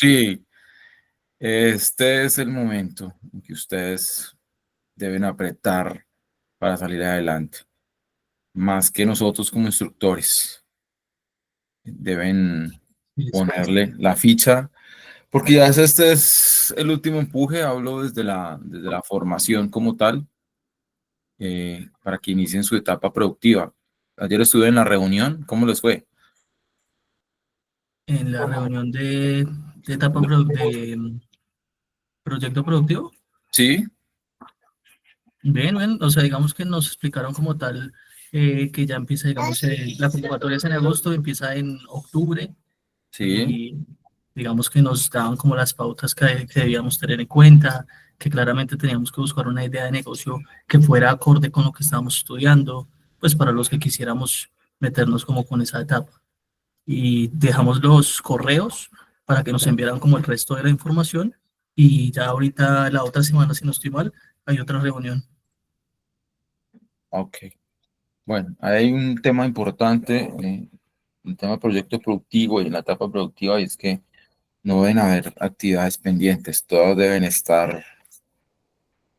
Sí, este es el momento en que ustedes deben apretar para salir adelante, más que nosotros como instructores. Deben ponerle la ficha, porque ya este es el último empuje, hablo desde la formación como tal, para que inicien su etapa productiva. Ayer estuve en la reunión, ¿cómo les fue? En la reunión de etapa de proyecto productivo. Sí, Bien, bien, o sea, digamos que nos explicaron como tal que ya empieza, digamos, la convocatoria es en agosto, empieza en octubre sí, y digamos que nos daban como las pautas que debíamos tener en cuenta, que claramente teníamos que buscar una idea de negocio que fuera acorde con lo que estábamos estudiando, pues para los que quisiéramos meternos como con esa etapa. Y dejamos los correos para que nos enviaran como el resto de la información y ya ahorita la otra semana, si no estoy mal, hay otra reunión. ok. Bueno, hay un tema importante, el tema proyecto productivo y en la etapa productiva, y es que no deben haber actividades pendientes, todas deben estar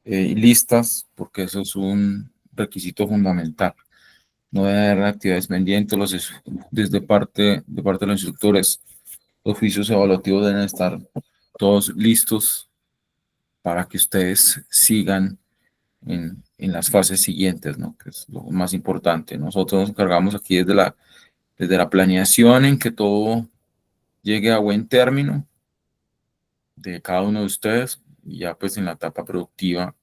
listas, porque eso es un requisito fundamental. No deben haber actividades pendientes, desde de parte de los instructores, los oficios evaluativos deben estar todos listos para que ustedes sigan en las fases siguientes, ¿no? Que es lo más importante. Nosotros nos encargamos aquí desde la planeación en que todo llegue a buen término de cada uno de ustedes, y ya pues en la etapa productiva,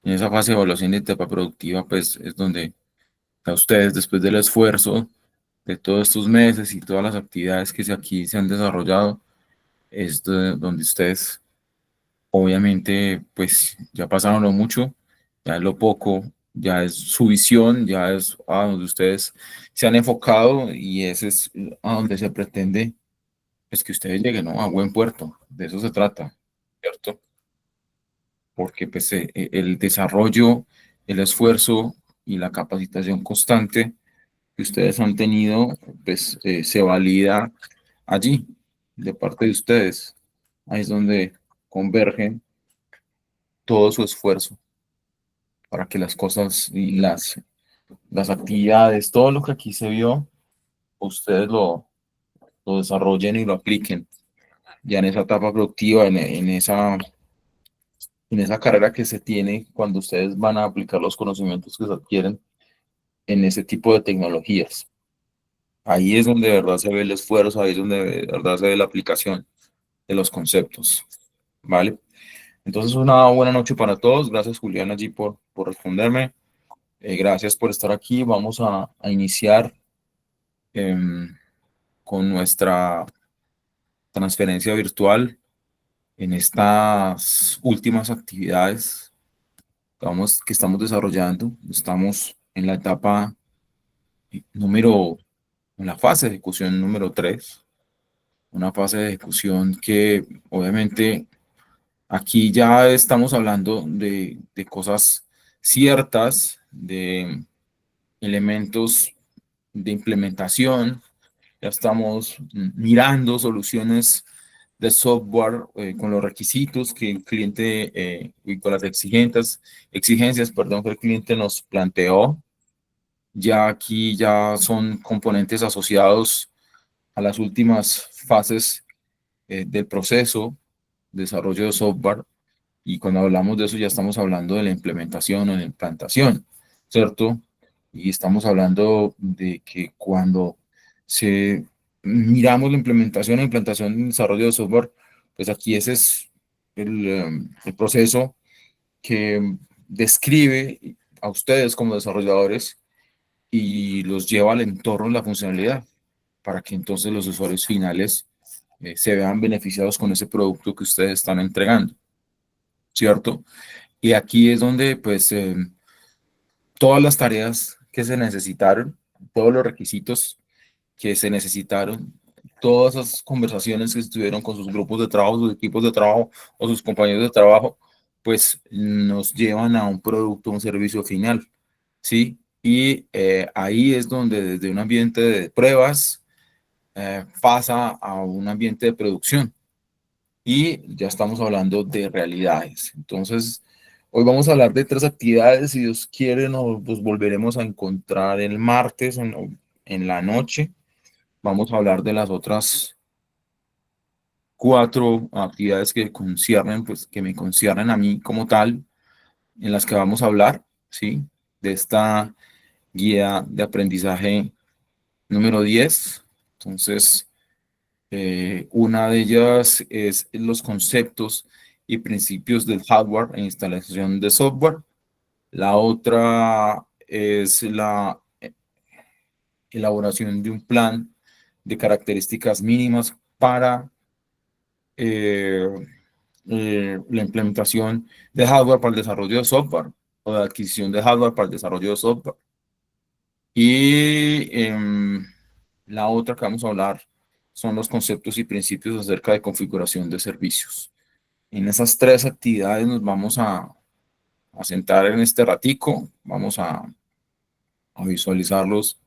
en esa fase de evaluación de etapa productiva, pues es donde a ustedes, después del esfuerzo de todos estos meses y todas las actividades que aquí se han desarrollado, es donde ustedes, obviamente, pues ya pasaron lo mucho, ya es lo poco, ya es su visión, ya es a donde ustedes se han enfocado, y ese es a donde se pretende, pues, que ustedes lleguen, ¿no? A buen puerto. De eso se trata, ¿cierto? Porque pues el desarrollo, el esfuerzo y la capacitación constante que ustedes han tenido, pues se valida allí, de parte de ustedes. Ahí es donde convergen todo su esfuerzo para que las cosas y las actividades, todo lo que aquí se vio, ustedes lo desarrollen y lo apliquen ya en esa etapa productiva, en esa carrera que se tiene cuando ustedes van a aplicar los conocimientos que se adquieren en ese tipo de tecnologías. Ahí es donde de verdad se ve el esfuerzo, ahí es donde de verdad se ve la aplicación de los conceptos, ¿vale? Entonces, una buena noche para todos. Gracias, Julián, allí por responderme. Gracias por estar aquí. Vamos a iniciar em, con nuestra transferencia virtual en estas últimas actividades que estamos desarrollando. Estamos en la etapa número, en la fase de ejecución número 3, una fase de ejecución que obviamente aquí ya estamos hablando de cosas ciertas, de elementos de implementación. Ya estamos mirando soluciones de software con los requisitos que el cliente y con las exigencias, perdón, que el cliente nos planteó. Ya aquí ya son componentes asociados a las últimas fases del proceso de desarrollo de software, y cuando hablamos de eso ya estamos hablando de la implementación o de la implantación, ¿cierto? Y estamos hablando de que cuando miramos la implantación y desarrollo de software, pues aquí ese es el proceso que describe a ustedes como desarrolladores y los lleva al entorno de la funcionalidad, para que entonces los usuarios finales se vean beneficiados con ese producto que ustedes están entregando, ¿cierto? Y aquí es donde, pues, todas las tareas que se necesitaron, todos los requisitos que se necesitaron, todas esas conversaciones que estuvieron con sus grupos de trabajo, sus equipos de trabajo o sus compañeros de trabajo, pues nos llevan a un producto, un servicio final, ¿sí? Y ahí es donde desde un ambiente de pruebas pasa a un ambiente de producción, y ya estamos hablando de realidades. Entonces, hoy vamos a hablar de 3 actividades. Si Dios quiere, nos volveremos a encontrar el martes en la noche. Vamos a hablar de las otras 4 actividades que conciernen, pues que me conciernen a mí como tal, en las que vamos a hablar, ¿sí? De esta guía de aprendizaje número 10. Entonces, una de ellas es los conceptos y principios del hardware e instalación de software. La otra es la elaboración de un plan de características mínimas para eh, la implementación de hardware para el desarrollo de software o de adquisición de hardware para el desarrollo de software. Y la otra que vamos a hablar son los conceptos y principios acerca de configuración de servicios. En esas 3 actividades nos vamos a sentar en este ratico, vamos a visualizarlos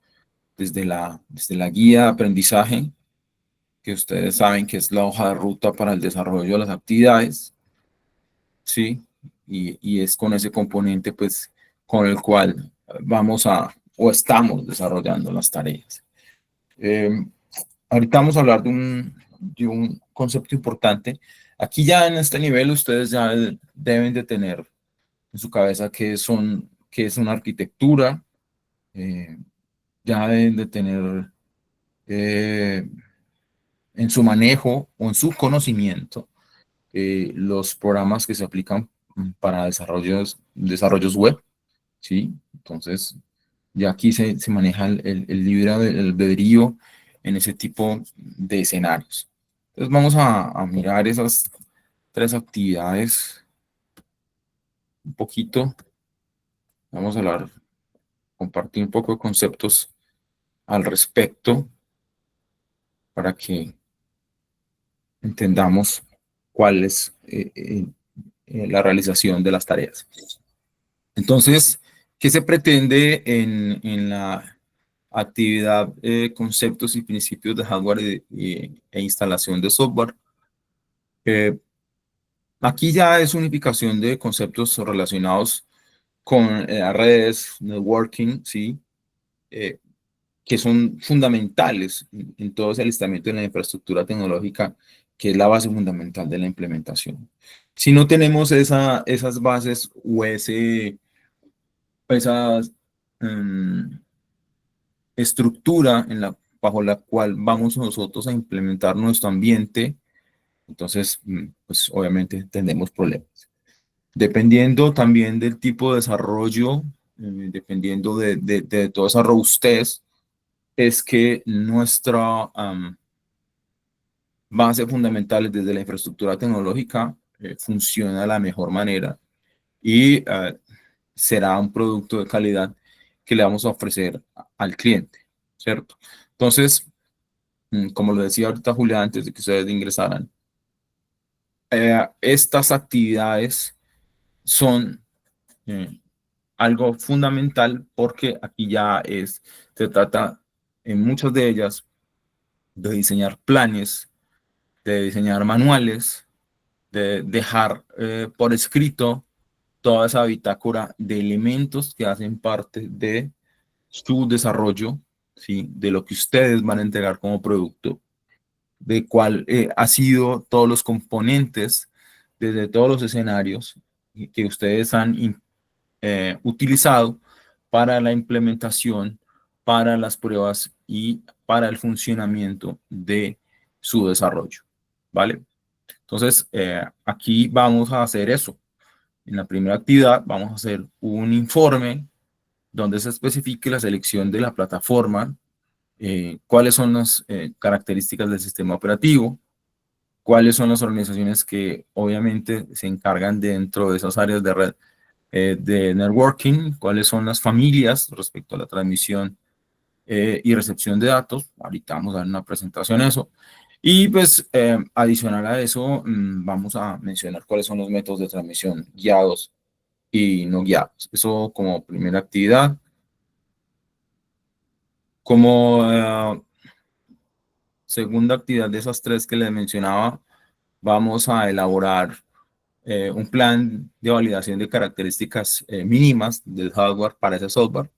desde la guía de aprendizaje, que ustedes saben que es la hoja de ruta para el desarrollo de las actividades, ¿sí? Y es con ese componente, pues, con el cual vamos o estamos desarrollando las tareas. Eh, Ahorita vamos a hablar de un concepto importante. Aquí ya en este nivel ustedes ya deben de tener en su cabeza qué es una arquitectura, eh, ya deben de tener eh, en su manejo o en su conocimiento los programas que se aplican para desarrollos web, ¿sí? Entonces, ya aquí se maneja el libre albedrío en ese tipo de escenarios. Entonces, vamos a mirar esas 3 actividades un poquito. Vamos a hablar, compartir un poco de conceptos al respecto para que entendamos cuál es la realización de las tareas. Entonces, ¿qué se pretende en la actividad conceptos y principios de hardware e instalación de software? Aquí ya es unificación de conceptos relacionados con redes, networking, ¿sí? Eh, que son fundamentales en todo ese alistamiento de la infraestructura tecnológica, que es la base fundamental de la implementación. Si no tenemos esas bases o esa estructura bajo la cual vamos nosotros a implementar nuestro ambiente, entonces, pues obviamente tendremos problemas. Dependiendo también del tipo de desarrollo, dependiendo de toda esa robustez, es que nuestra base fundamental desde la infraestructura tecnológica funciona de la mejor manera y será un producto de calidad que le vamos a ofrecer al cliente, ¿cierto? Entonces, como lo decía ahorita Julia antes de que ustedes ingresaran, estas actividades son algo fundamental porque aquí se trata en muchas de ellas de diseñar planes, de diseñar manuales, de dejar por escrito toda esa bitácora de elementos que hacen parte de su desarrollo, ¿sí? De lo que ustedes van a entregar como producto, de cuál ha sido todos los componentes desde todos los escenarios que ustedes han utilizado para la implementación, para las pruebas y para el funcionamiento de su desarrollo, ¿vale? Entonces, aquí vamos a hacer eso. En la primera actividad vamos a hacer un informe donde se especifique la selección de la plataforma, cuáles son las características del sistema operativo, cuáles son las organizaciones que obviamente se encargan dentro de esas áreas de red de networking, cuáles son las familias respecto a la transmisión y recepción de datos. Ahorita vamos a dar una presentación a eso. Y pues adicional a eso, vamos a mencionar cuáles son los métodos de transmisión guiados y no guiados. Eso como primera actividad. Como segunda actividad de esas 3 que les mencionaba, vamos a elaborar un plan de validación de características mínimas del hardware para ese software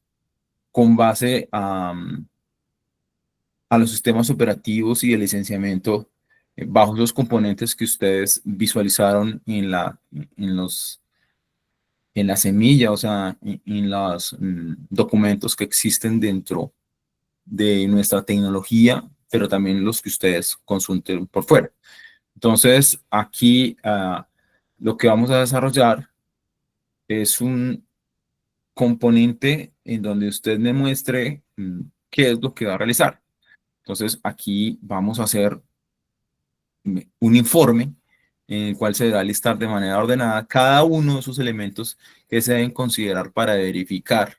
con base a los sistemas operativos y el licenciamiento bajo los componentes que ustedes visualizaron en la semilla, o sea, en los documentos que existen dentro de nuestra tecnología, pero también los que ustedes consulten por fuera. Entonces, aquí lo que vamos a desarrollar es un componente en donde usted me muestre qué es lo que va a realizar. Entonces, aquí vamos a hacer un informe en el cual se debe listar de manera ordenada cada uno de esos elementos que se deben considerar para verificar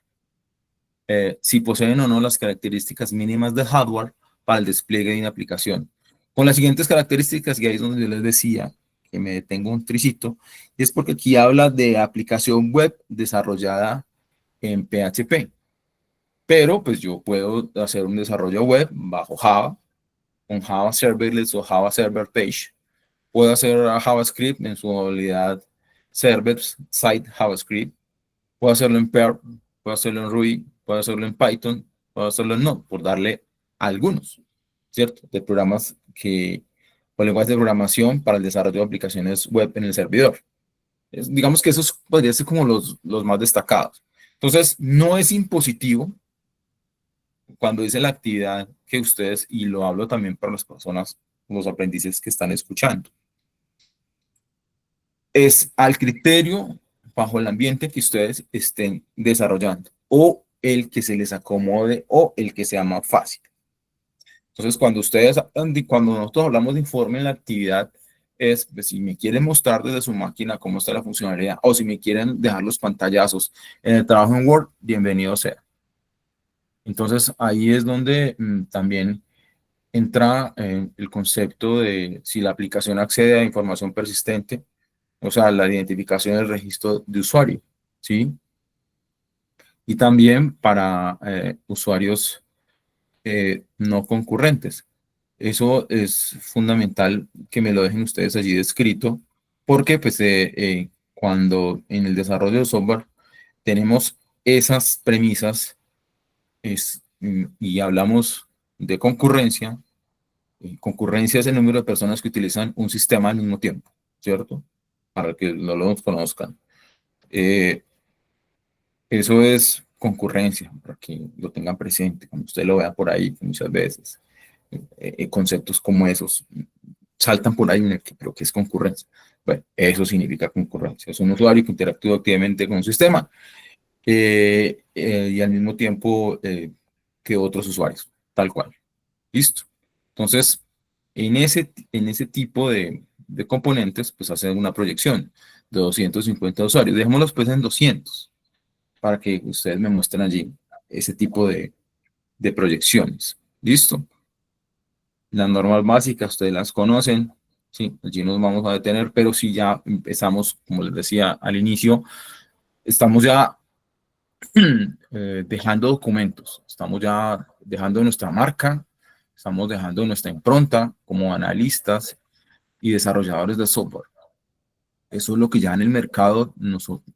si poseen o no las características mínimas de hardware para el despliegue de una aplicación. Con las siguientes características, y ahí es donde yo les decía que me detengo un tricito, y es porque aquí habla de aplicación web desarrollada en PHP. Pero pues yo puedo hacer un desarrollo web bajo Java, con Java Serverless o Java Server Page. Puedo hacer JavaScript en su modalidad Server Side JavaScript. Puedo hacerlo en Perl, puedo hacerlo en Ruby, puedo hacerlo en Python, puedo hacerlo en Node, por darle algunos, ¿cierto? De programas o lenguajes de programación para el desarrollo de aplicaciones web en el servidor. Digamos que esos podrían ser como los más destacados. Entonces, no es impositivo cuando dice la actividad que ustedes, y lo hablo también para las personas, los aprendices que están escuchando, es al criterio bajo el ambiente que ustedes estén desarrollando o el que se les acomode o el que sea más fácil. Entonces, cuando nosotros hablamos de informe en la actividad, es pues, si me quieren mostrar desde su máquina cómo está la funcionalidad o si me quieren dejar los pantallazos en el trabajo en Word, bienvenido sea. Entonces, ahí es donde también entra el concepto de si la aplicación accede a información persistente, o sea, la identificación del registro de usuario, ¿sí? Y también para usuarios no concurrentes. Eso es fundamental que me lo dejen ustedes allí descrito, porque pues cuando en el desarrollo de software tenemos esas premisas y hablamos de concurrencia, concurrencia es el número de personas que utilizan un sistema al mismo tiempo, ¿cierto? Para que no lo conozcan. Eso es concurrencia, para que lo tengan presente, cuando usted lo vea por ahí muchas veces. Conceptos como esos saltan por ahí, pero ¿qué es concurrencia? Bueno, eso significa concurrencia. Es un usuario que interactúa activamente con un sistema y al mismo tiempo que otros usuarios, tal cual. ¿Listo? Entonces, en ese tipo de componentes, pues hacen una proyección de 250 usuarios. Dejémoslos pues en 200 para que ustedes me muestren allí ese tipo de proyecciones. ¿Listo? Las normas básicas, ustedes las conocen, sí, allí nos vamos a detener, pero si ya empezamos, como les decía al inicio, estamos ya dejando documentos, estamos ya dejando nuestra marca, estamos dejando nuestra impronta como analistas y desarrolladores de software. Eso es lo que ya en el mercado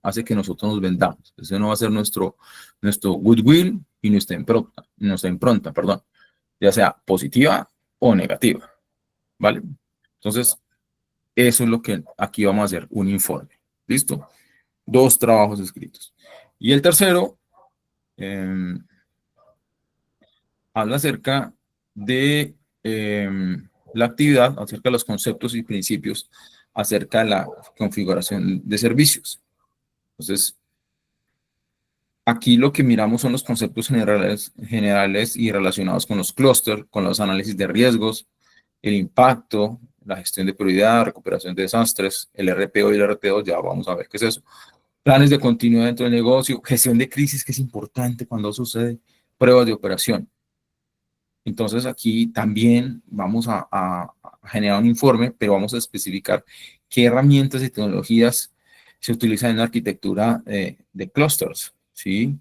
hace que nosotros nos vendamos. Ese no va a ser nuestro goodwill y nuestra impronta, perdón, ya sea positiva o negativa, ¿vale? Entonces, eso es lo que aquí vamos a hacer, un informe. ¿Listo? 2 trabajos escritos. Y el tercero habla acerca de la actividad, acerca de los conceptos y principios, acerca de la configuración de servicios. Entonces, aquí lo que miramos son los conceptos generales y relacionados con los clústeres, con los análisis de riesgos, el impacto, la gestión de prioridad, recuperación de desastres, el RPO y el RTO, ya vamos a ver qué es eso. Planes de continuidad dentro del negocio, gestión de crisis, que es importante cuando sucede, pruebas de operación. Entonces aquí también vamos a generar un informe, pero vamos a especificar qué herramientas y tecnologías se utilizan en la arquitectura de clusters, ¿sí?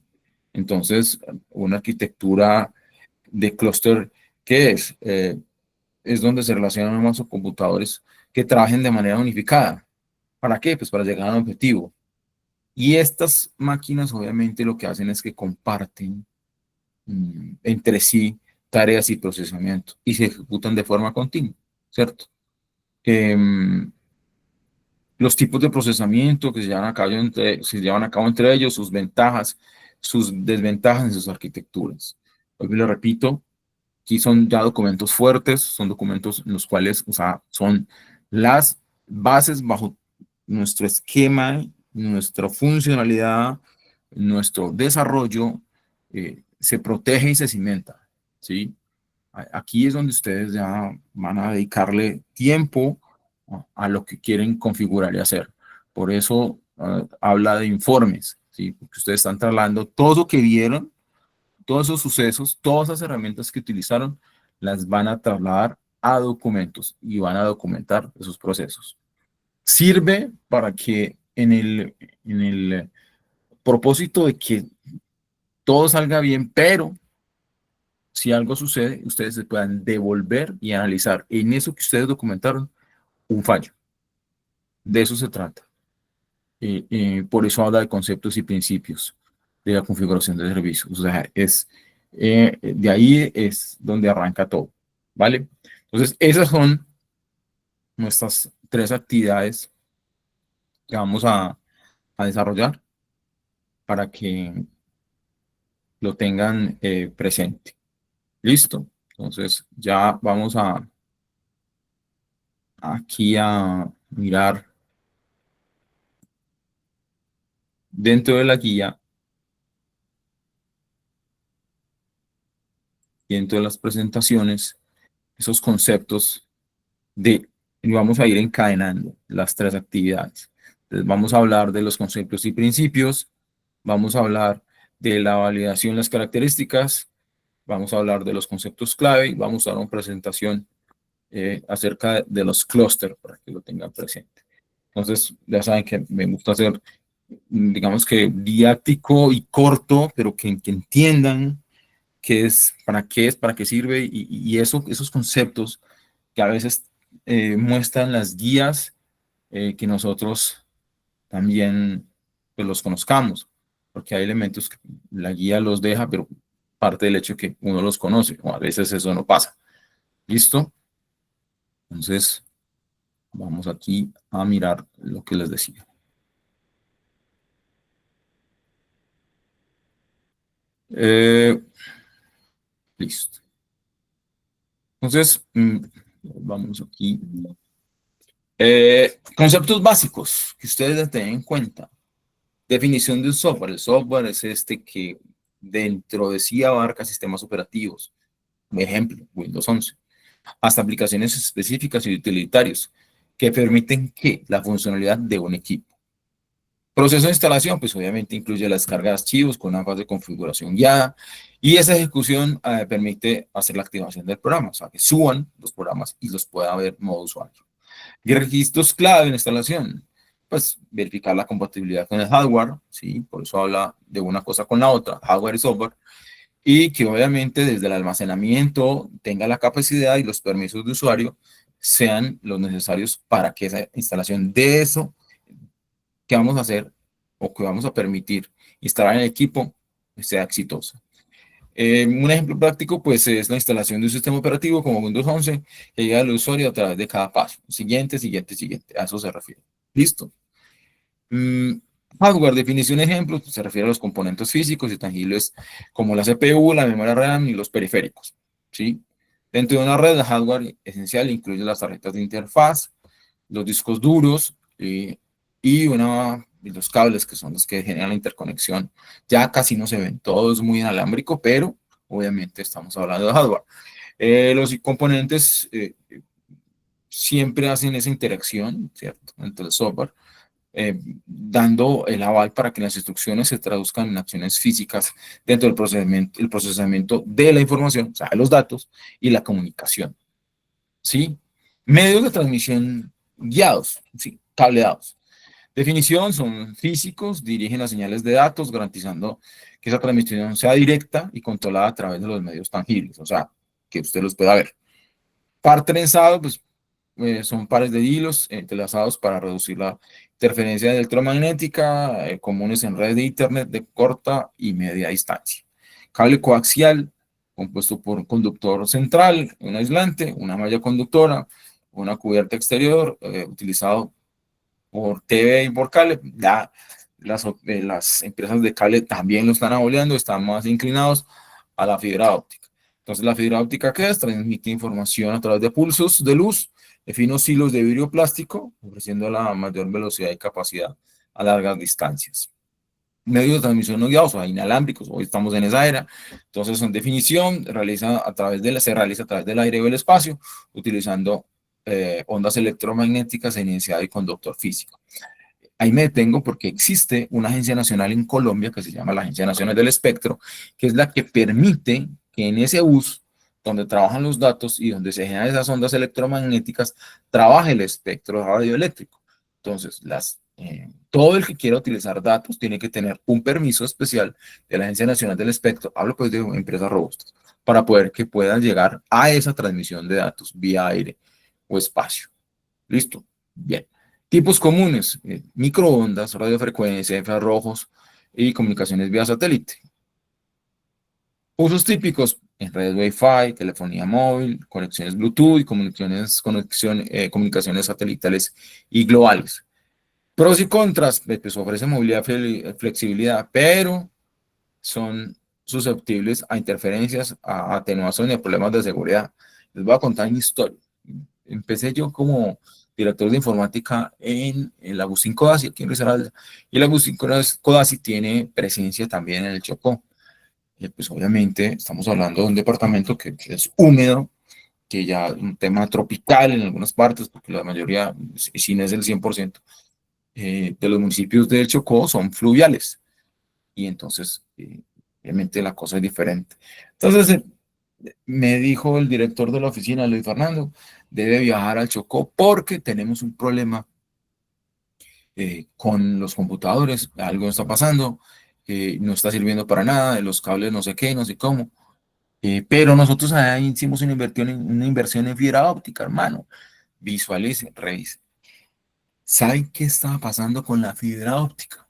Entonces, una arquitectura de clúster, ¿qué es? Es donde se relacionan más computadores que trabajen de manera unificada. ¿Para qué? Pues para llegar a un objetivo. Y estas máquinas obviamente lo que hacen es que comparten entre sí tareas y procesamiento y se ejecutan de forma continua, ¿cierto? Los tipos de procesamiento que se llevan a cabo entre ellos, sus ventajas, sus desventajas en sus arquitecturas. Hoy le repito, aquí son ya documentos fuertes, son documentos en los cuales, o sea, son las bases bajo nuestro esquema, nuestra funcionalidad, nuestro desarrollo, se protege y se cimenta, ¿sí? Aquí es donde ustedes ya van a dedicarle tiempo a lo que quieren configurar y hacer. Por eso habla de informes, ¿sí? Porque ustedes están trasladando todo lo que vieron, todos esos sucesos, todas esas herramientas que utilizaron, las van a trasladar a documentos y van a documentar esos procesos. Sirve para que en el propósito de que todo salga bien, pero si algo sucede, ustedes se puedan devolver y analizar en eso que ustedes documentaron un fallo. De eso se trata. Por eso habla de conceptos y principios de la configuración de servicios. O sea, de ahí es donde arranca todo. ¿Vale? Entonces, esas son nuestras 3 actividades que vamos a desarrollar para que lo tengan presente. ¿Listo? Entonces, ya vamos aquí a mirar dentro de la guía, dentro de las presentaciones, esos conceptos y vamos a ir encadenando las 3 actividades. Entonces, vamos a hablar de los conceptos y principios, vamos a hablar de la validación de las características, vamos a hablar de los conceptos clave y vamos a dar una presentación acerca de los clústeres para que lo tengan presente. Entonces, ya saben que me gusta hacer, digamos que didáctico y corto, pero que entiendan qué es, para qué sirve y esos conceptos que a veces muestran las guías que nosotros también pues, los conozcamos, porque hay elementos que la guía los deja, pero parte del hecho que uno los conoce, o a veces eso no pasa. ¿Listo? Entonces, vamos aquí a mirar lo que les decía. Listo. Entonces, vamos aquí. Conceptos básicos que ustedes deben tener en cuenta. Definición de un software. El software es este que dentro de sí abarca sistemas operativos. Por ejemplo, Windows 11. Hasta aplicaciones específicas y utilitarios que permiten que la funcionalidad de un equipo. Proceso de instalación, pues obviamente incluye la descarga de archivos con una fase de configuración guiada y esa ejecución permite hacer la activación del programa, o sea, que suban los programas y los pueda ver modo usuario. Y requisitos clave en la instalación, pues verificar la compatibilidad con el hardware, ¿sí? Por eso habla de una cosa con la otra, hardware y software, y que obviamente desde el almacenamiento tenga la capacidad y los permisos de usuario sean los necesarios para que esa instalación de eso que vamos a hacer o que vamos a permitir instalar en el equipo sea exitosa. Un ejemplo práctico pues es la instalación de un sistema operativo como Windows 11 que llega al usuario a través de cada paso. Siguiente, siguiente, siguiente. A eso se refiere. ¿Listo? Hardware, definición ejemplo, pues, se refiere a los componentes físicos y tangibles como la CPU, la memoria RAM y los periféricos. ¿Sí? Dentro de una red de hardware esencial incluye las tarjetas de interfaz, los discos duros y los cables que son los que generan la interconexión. Ya casi no se ven, todo es muy inalámbrico, pero obviamente estamos hablando de hardware. Los componentes siempre hacen esa interacción, ¿cierto? Entre el software, dando el aval para que las instrucciones se traduzcan en acciones físicas dentro del procesamiento de la información, o sea, de los datos y la comunicación. ¿Sí? Medios de transmisión guiados, ¿sí? Cableados. Definición, son físicos, dirigen las señales de datos, garantizando que esa transmisión sea directa y controlada a través de los medios tangibles, o sea, que usted los pueda ver. Par trenzado, pues son pares de hilos entrelazados para reducir la interferencia electromagnética, comunes en redes de Internet de corta y media distancia. Cable coaxial, compuesto por un conductor central, un aislante, una malla conductora, una cubierta exterior, utilizado por TV y por cable. Ya las empresas de cable también lo están aboleando, están más inclinados a la fibra óptica. Entonces, la fibra óptica, ¿qué es? Transmite información a través de pulsos de luz de finos hilos de vidrio plástico, ofreciendo la mayor velocidad y capacidad a largas distancias. Medios de transmisión no guiados o inalámbricos, hoy estamos en esa era. Entonces, en definición, se realiza a través del aire o el espacio, utilizando ondas electromagnéticas en densidad y conductor físico. Ahí me detengo porque existe una agencia nacional en Colombia que se llama la Agencia Nacional del Espectro, que es la que permite que en ese bus donde trabajan los datos y donde se generan esas ondas electromagnéticas, trabaje el espectro radioeléctrico. Entonces, todo el que quiera utilizar datos tiene que tener un permiso especial de la Agencia Nacional del Espectro, hablo pues de empresas robustas, para poder que puedan llegar a esa transmisión de datos vía aire o espacio. ¿Listo? Bien. Tipos comunes, microondas, radiofrecuencia, infrarrojos y comunicaciones vía satélite. Usos típicos en redes Wi-Fi, telefonía móvil, conexiones Bluetooth y comunicaciones satelitales y globales. Pros y contras, pues ofrece movilidad y flexibilidad, pero son susceptibles a interferencias, a atenuación y a problemas de seguridad. Les voy a contar una historia. Empecé yo como director de informática en la Agustín Codazzi, aquí en Risaralda, y la Agustín Codazzi tiene presencia también en el Chocó. Pues obviamente estamos hablando de un departamento que es húmedo, que ya un tema tropical en algunas partes, porque la mayoría, si no es el 100%, de los municipios del Chocó son fluviales. Y entonces, obviamente la cosa es diferente. Entonces, me dijo el director de la oficina, Luis Fernando, debe viajar al Chocó porque tenemos un problema con los computadores, algo está pasando, no está sirviendo para nada, los cables no sé qué, no sé cómo. Pero nosotros allá hicimos una inversión en fibra óptica, hermano. Visualice, revise. ¿Saben qué estaba pasando con la fibra óptica?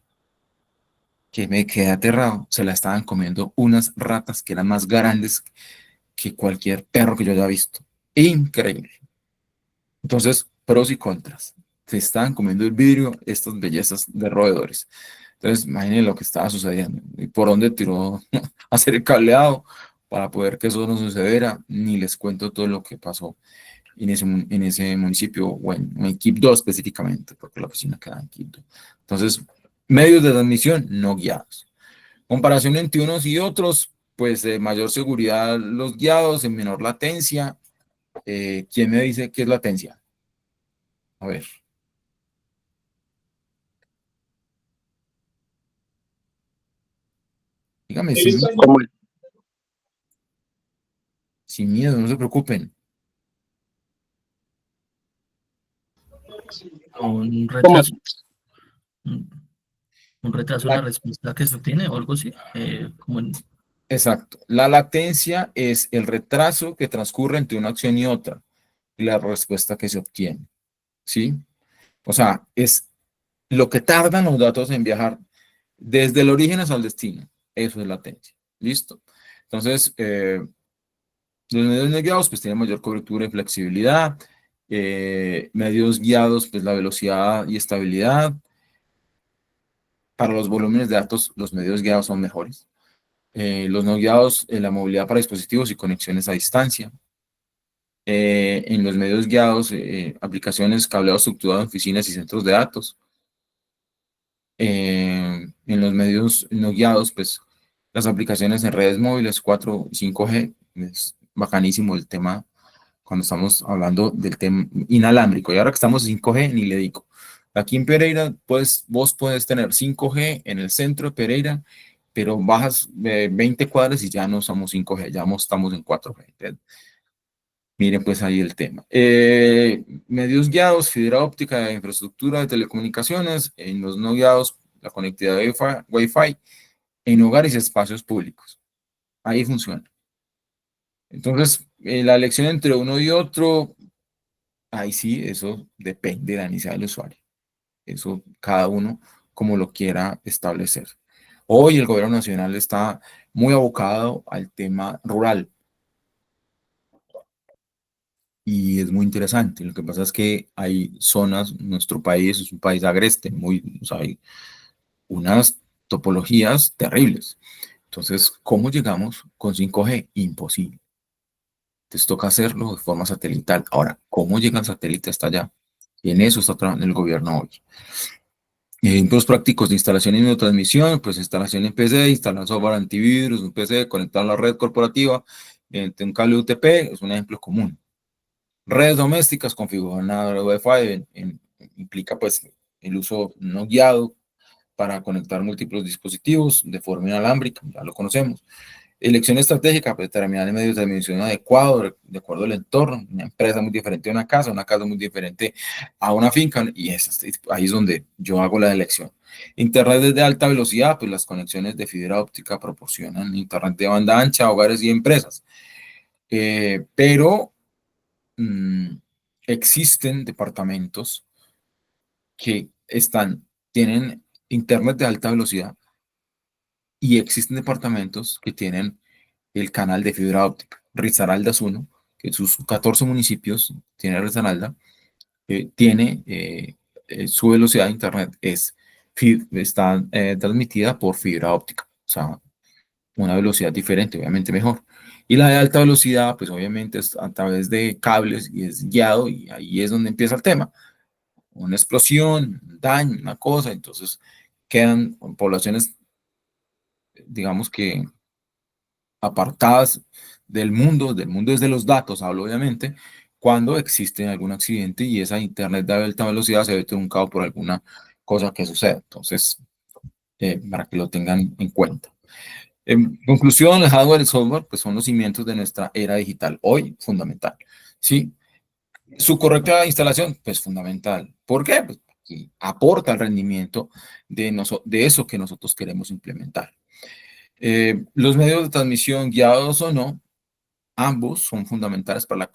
Que me quedé aterrado. Se la estaban comiendo unas ratas que eran más grandes que cualquier perro que yo haya visto. Increíble. Entonces, pros y contras. Se estaban comiendo el vidrio estas bellezas de roedores. Entonces, imaginen lo que estaba sucediendo. Y por dónde tiró a hacer el cableado para poder que eso no sucediera. Ni les cuento todo lo que pasó en ese municipio, o en Quibdó específicamente, porque la oficina queda en Quibdó. Entonces, medios de transmisión no guiados. Comparación entre unos y otros, pues de mayor seguridad los guiados, en menor latencia. ¿Quién me dice qué es latencia? A ver. Dígame, sin miedo, no se preocupen. Un retraso, un retraso en la respuesta que se tiene o algo así, como en, Exacto. La latencia es el retraso que transcurre entre una acción y otra y la respuesta que se obtiene. ¿Sí? O sea, es lo que tardan los datos en viajar desde el origen hasta el destino. Eso es latencia. ¿Listo? Entonces, los medios no guiados pues tienen mayor cobertura y flexibilidad. Medios guiados, pues la velocidad y estabilidad. Para los volúmenes de datos, los medios guiados son mejores. Los no guiados, la movilidad para dispositivos y conexiones a distancia. En los medios guiados, aplicaciones, cableado estructurado en oficinas y centros de datos. En los medios no guiados, pues las aplicaciones en redes móviles 4 y 5G, es bacanísimo el tema cuando estamos hablando del tema inalámbrico. Y ahora que estamos en 5G, ni le digo. Aquí en Pereira, pues vos puedes tener 5G en el centro de Pereira, pero bajas 20 cuadras y ya no somos 5G, ya estamos en 4G. Entonces, miren pues ahí el tema. Medios guiados, fibra óptica, infraestructura de telecomunicaciones, en los no guiados, la conectividad de Wi-Fi, en hogares y espacios públicos. Ahí funciona. Entonces, la elección entre uno y otro, ahí sí, eso depende de la necesidad del usuario. Eso cada uno como lo quiera establecer. Hoy el gobierno nacional está muy abocado al tema rural y es muy interesante. Lo que pasa es que hay zonas, nuestro país es un país agreste, muy, o sea, hay unas topologías terribles. Entonces, ¿cómo llegamos con 5G? Imposible. Entonces toca hacerlo de forma satelital. Ahora, ¿cómo llega el satélite hasta allá? Y en eso está trabajando el gobierno hoy. Ejemplos prácticos de instalación y de transmisión, pues instalación en PC, instalar software antivirus, un PC, conectar a la red corporativa, mediante un cable UTP, es un ejemplo común. Redes domésticas, configurar Wi-Fi, implica pues el uso no guiado para conectar múltiples dispositivos de forma inalámbrica, ya lo conocemos. Elección estratégica, pues determinar el medio de transmisión adecuado, de acuerdo al entorno. Una empresa muy diferente a una casa muy diferente a una finca, y ahí es donde yo hago la elección. Internet de alta velocidad, pues las conexiones de fibra óptica proporcionan internet de banda ancha a hogares y empresas. Pero mmm, existen departamentos que tienen internet de alta velocidad y existen departamentos que tienen el canal de fibra óptica. Risaralda es uno, que sus 14 municipios tiene Risaralda, tiene su velocidad de internet está transmitida por fibra óptica, o sea, una velocidad diferente, obviamente mejor. Y la de alta velocidad, pues obviamente es a través de cables y es guiado y ahí es donde empieza el tema. Una explosión, un daño, una cosa, entonces quedan poblaciones, digamos que apartadas del mundo desde los datos, hablo obviamente, cuando existe algún accidente y esa internet de alta velocidad se ve truncado por alguna cosa que suceda. Entonces, para que lo tengan en cuenta. En conclusión, el hardware y el software pues, son los cimientos de nuestra era digital, hoy fundamental. ¿Sí? Su correcta instalación, pues fundamental. ¿Por qué? Pues, porque aporta el rendimiento de eso que nosotros queremos implementar. Los medios de transmisión, guiados o no, ambos son fundamentales para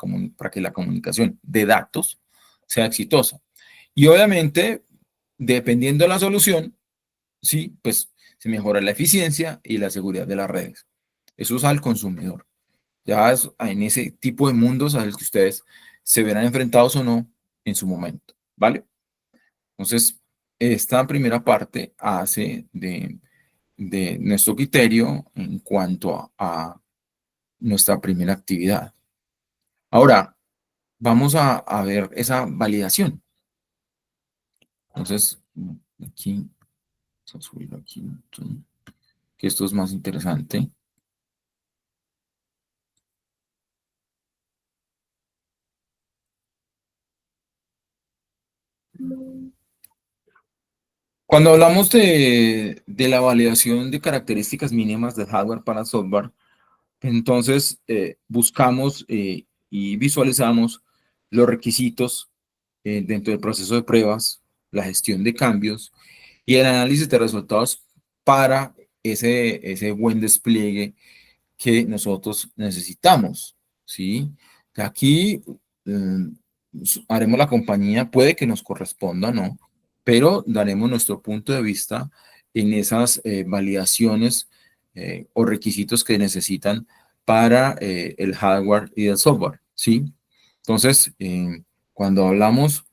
que la comunicación de datos sea exitosa. Y obviamente, dependiendo de la solución, sí, pues se mejora la eficiencia y la seguridad de las redes. Eso es al consumidor. Ya es en ese tipo de mundos al que ustedes se verán enfrentados o no en su momento, ¿vale? Entonces, esta primera parte hace de nuestro criterio en cuanto a nuestra primera actividad. Ahora, vamos a ver esa validación. Entonces, aquí, vamos a subirlo aquí, que esto es más interesante. Cuando hablamos de la validación de características mínimas del hardware para software, entonces buscamos y visualizamos los requisitos dentro del proceso de pruebas, la gestión de cambios y el análisis de resultados para ese buen despliegue que nosotros necesitamos, ¿sí? Aquí eh, haremos la compañía, puede que nos corresponda, ¿no? Pero daremos nuestro punto de vista en esas validaciones o requisitos que necesitan para el hardware y el software, ¿sí? Entonces, cuando hablamos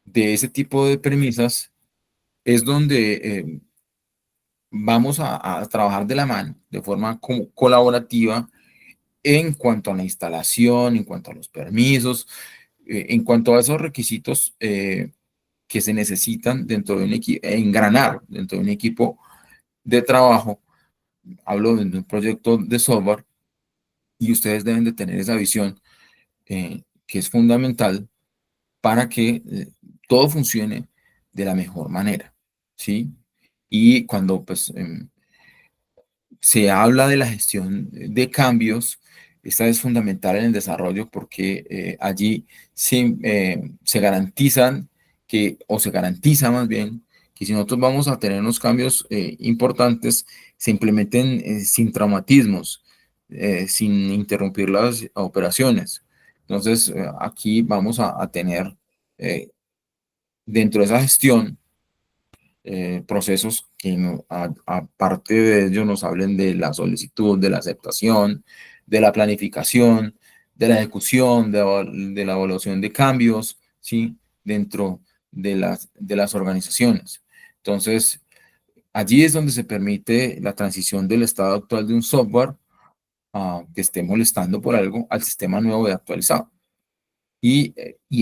de ese tipo de premisas, es donde vamos a trabajar de la mano, de forma colaborativa, en cuanto a la instalación, en cuanto a los permisos, en cuanto a esos requisitos que se necesitan dentro de un equipo, engranar dentro de un equipo de trabajo, hablo de un proyecto de software, y ustedes deben de tener esa visión que es fundamental para que todo funcione de la mejor manera, ¿sí? Y cuando pues se habla de la gestión de cambios, esta es fundamental en el desarrollo porque allí se garantizan o se garantiza más bien, que si nosotros vamos a tener unos cambios importantes, se implementen sin traumatismos, sin interrumpir las operaciones. Entonces, aquí vamos a tener dentro de esa gestión procesos que aparte de ello nos hablen de la solicitud, de la aceptación, de la planificación, de la ejecución, de la evaluación de cambios, ¿sí? Dentro de las organizaciones. Entonces, allí es donde se permite la transición del estado actual de un software que esté molestando por algo al sistema nuevo y actualizado. Y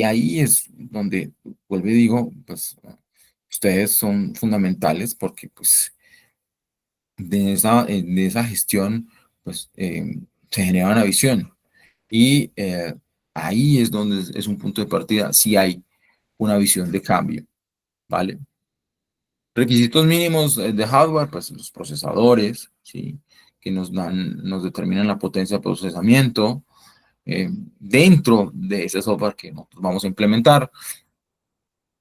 ahí es donde, vuelvo y digo, pues ustedes son fundamentales porque pues de esa gestión pues se genera una visión y ahí es donde es un punto de partida si hay una visión de cambio, ¿vale? Requisitos mínimos de hardware, pues los procesadores, ¿sí? Que nos determinan la potencia de procesamiento dentro de ese software que nosotros vamos a implementar.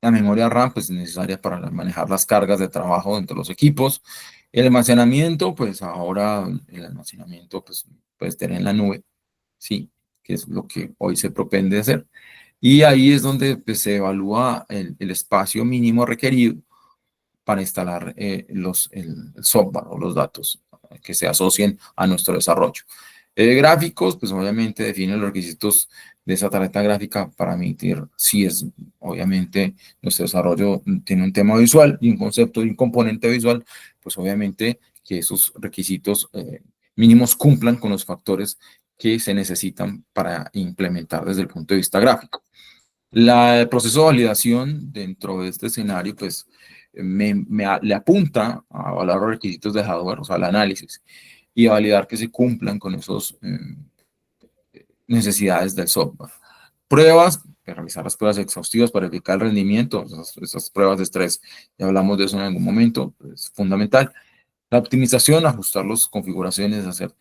La memoria RAM pues, es necesaria para manejar las cargas de trabajo entre los equipos. El almacenamiento, pues ahora el almacenamiento pues, puede estar en la nube, sí, que es lo que hoy se propende hacer. Y ahí es donde pues, se evalúa el espacio mínimo requerido para instalar el software o los datos que se asocien a nuestro desarrollo. Gráficos, pues obviamente define los requisitos de esa tarjeta gráfica para emitir, si es, obviamente, nuestro desarrollo tiene un tema visual y un concepto y un componente visual, pues obviamente que esos requisitos mínimos cumplan con los factores que se necesitan para implementar desde el punto de vista gráfico. El proceso de validación dentro de este escenario, pues, le apunta a valorar los requisitos de hardware, o sea, el análisis, y a validar que se cumplan con esas necesidades del software. Pruebas, realizar las pruebas exhaustivas para verificar el rendimiento, esas pruebas de estrés, ya hablamos de eso en algún momento, es fundamental. La optimización, ajustar las configuraciones, hacer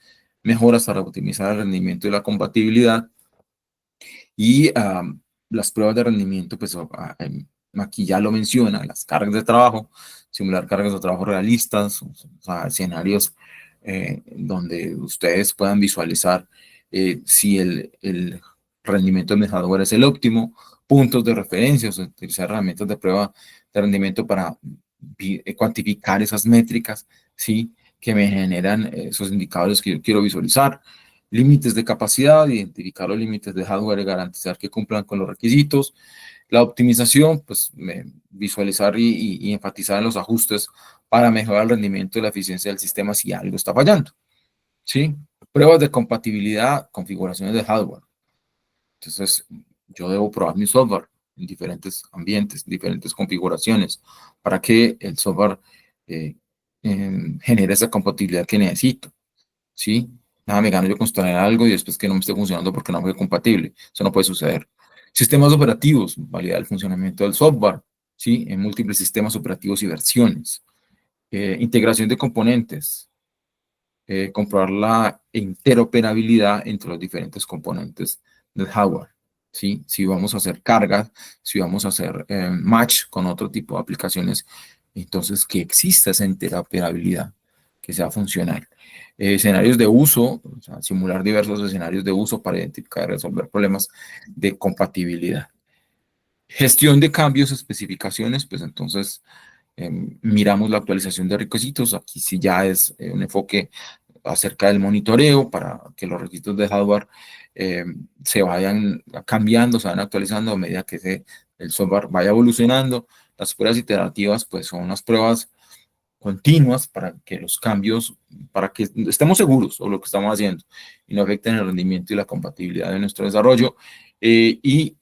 mejoras para optimizar el rendimiento y la compatibilidad. Y las pruebas de rendimiento, pues aquí ya lo menciona, las cargas de trabajo, simular cargas de trabajo realistas, o sea, escenarios donde ustedes puedan visualizar si el rendimiento del hardware es el óptimo, puntos de referencia, o sea, utilizar herramientas de prueba de rendimiento para cuantificar esas métricas, ¿sí? Que me generan esos indicadores que yo quiero visualizar. Límites de capacidad, identificar los límites de hardware y garantizar que cumplan con los requisitos. La optimización, pues visualizar y enfatizar en los ajustes para mejorar el rendimiento y la eficiencia del sistema si algo está fallando. ¿Sí? Pruebas de compatibilidad, configuraciones de hardware. Entonces, yo debo probar mi software en diferentes ambientes, diferentes configuraciones, para que el software genere esa compatibilidad que necesito. ¿Sí? Nada me gano yo construir algo y después que no me esté funcionando porque no fue compatible. Eso no puede suceder. Sistemas operativos, validar el funcionamiento del software, ¿sí? En múltiples sistemas operativos y versiones. Integración de componentes, comprobar la interoperabilidad entre los diferentes componentes del hardware, ¿sí? Si vamos a hacer cargas, si vamos a hacer match con otro tipo de aplicaciones, entonces que exista esa interoperabilidad, que sea funcional. Escenarios de uso, o sea, simular diversos escenarios de uso para identificar y resolver problemas de compatibilidad. Gestión de cambios, especificaciones, pues entonces miramos la actualización de requisitos. Aquí sí ya es un enfoque acerca del monitoreo para que los requisitos de hardware se vayan cambiando, se vayan actualizando a medida que el software vaya evolucionando. Las pruebas iterativas, pues son unas pruebas continuas para que los cambios, para que estemos seguros de lo que estamos haciendo y no afecten el rendimiento y la compatibilidad de nuestro desarrollo. Y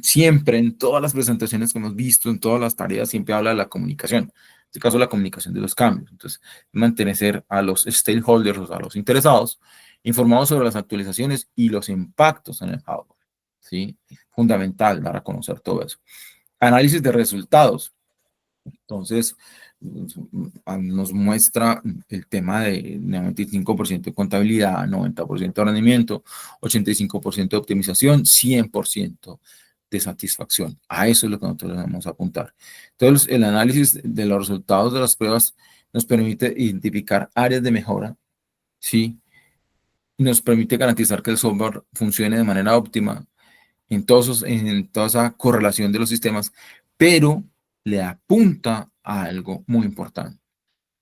siempre en todas las presentaciones que hemos visto, en todas las tareas, siempre habla de la comunicación. En este caso, la comunicación de los cambios. Entonces, mantener a los stakeholders, o sea, a los interesados, informados sobre las actualizaciones y los impactos en el hardware. ¿Sí? Fundamental dar a conocer todo eso. Análisis de resultados. Entonces, nos muestra el tema de 95% de contabilidad, 90% de rendimiento, 85% de optimización, 100% de satisfacción. A eso es lo que nosotros vamos a apuntar. Entonces, el análisis de los resultados de las pruebas nos permite identificar áreas de mejora, ¿sí? y nos permite garantizar que el software funcione de manera óptima en toda esa correlación de los sistemas, pero le apunta a algo muy importante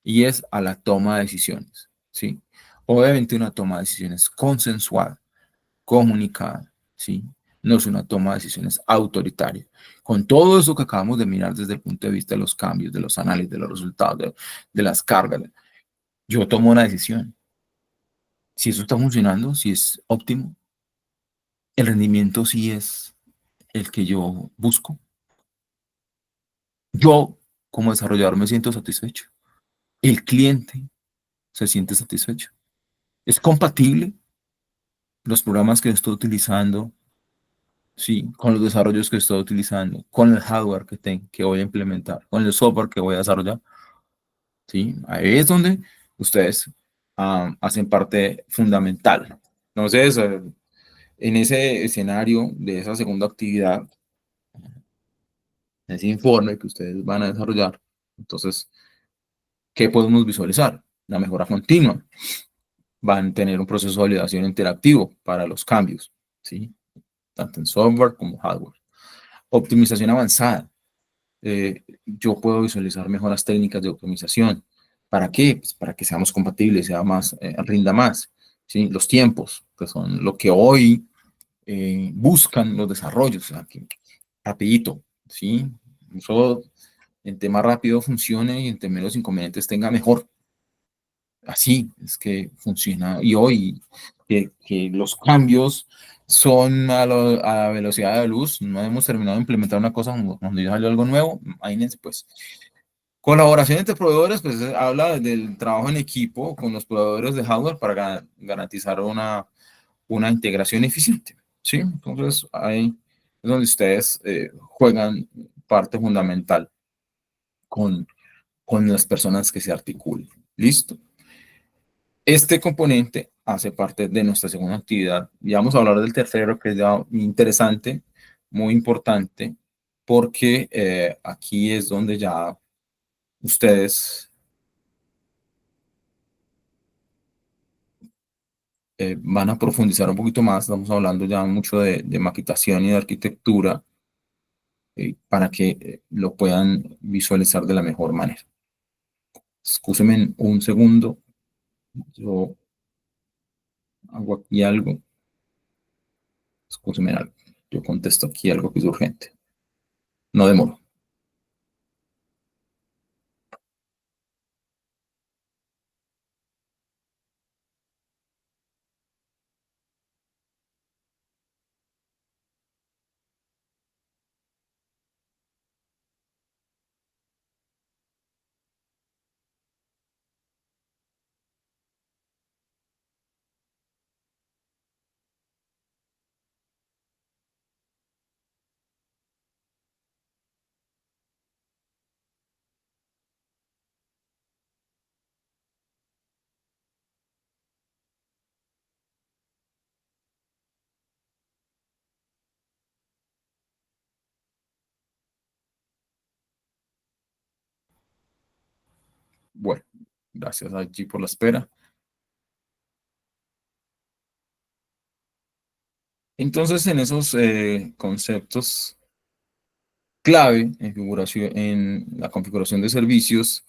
y es a la toma de decisiones, ¿sí? Obviamente una toma de decisiones consensuada, comunicada, ¿sí? No es una toma de decisiones autoritaria. Con todo eso que acabamos de mirar desde el punto de vista de los cambios, de los análisis, de los resultados, de las cargas, yo tomo una decisión. Si eso está funcionando, si es óptimo, el rendimiento sí es el que yo busco. Yo, como desarrollador, me siento satisfecho. El cliente se siente satisfecho. Es compatible los programas que estoy utilizando, sí, con los desarrollos que estoy utilizando, con el hardware que voy a implementar, con el software que voy a desarrollar. ¿Sí? Ahí es donde ustedes hacen parte fundamental. Entonces, en ese escenario de esa segunda actividad, ese informe que ustedes van a desarrollar, entonces, ¿qué podemos visualizar? La mejora continua. Van a tener un proceso de validación interactivo para los cambios, ¿sí? Tanto en software como hardware. Optimización avanzada. Yo puedo visualizar mejoras técnicas de optimización. ¿Para qué? Pues para que seamos compatibles, sea más, rinda más. ¿Sí? Los tiempos, que son lo que hoy buscan los desarrollos, o sea, que rapidito, ¿sí? Eso entre más rápido funcione y entre menos inconvenientes tenga, mejor. Así es que funciona. Y hoy que los cambios son a la velocidad de la luz, no hemos terminado de implementar una cosa cuando ya salió algo nuevo, imagínense pues. Colaboración entre proveedores, pues habla del trabajo en equipo con los proveedores de hardware para garantizar una integración eficiente, ¿sí? Entonces ahí es donde ustedes juegan parte fundamental con, con las personas que se articulen. ¿Listo? Este componente hace parte de nuestra segunda actividad. Y vamos a hablar del tercero, que es ya interesante, muy importante, porque aquí es donde ya ustedes van a profundizar un poquito más. Estamos hablando ya mucho de maquetación y de arquitectura para que lo puedan visualizar de la mejor manera. Excúsenme un segundo. Yo hago aquí algo. Excúsenme algo. Yo contesto aquí algo que es urgente. No demoro. Bueno, gracias allí por la espera. Entonces, en esos conceptos clave en la configuración de servicios,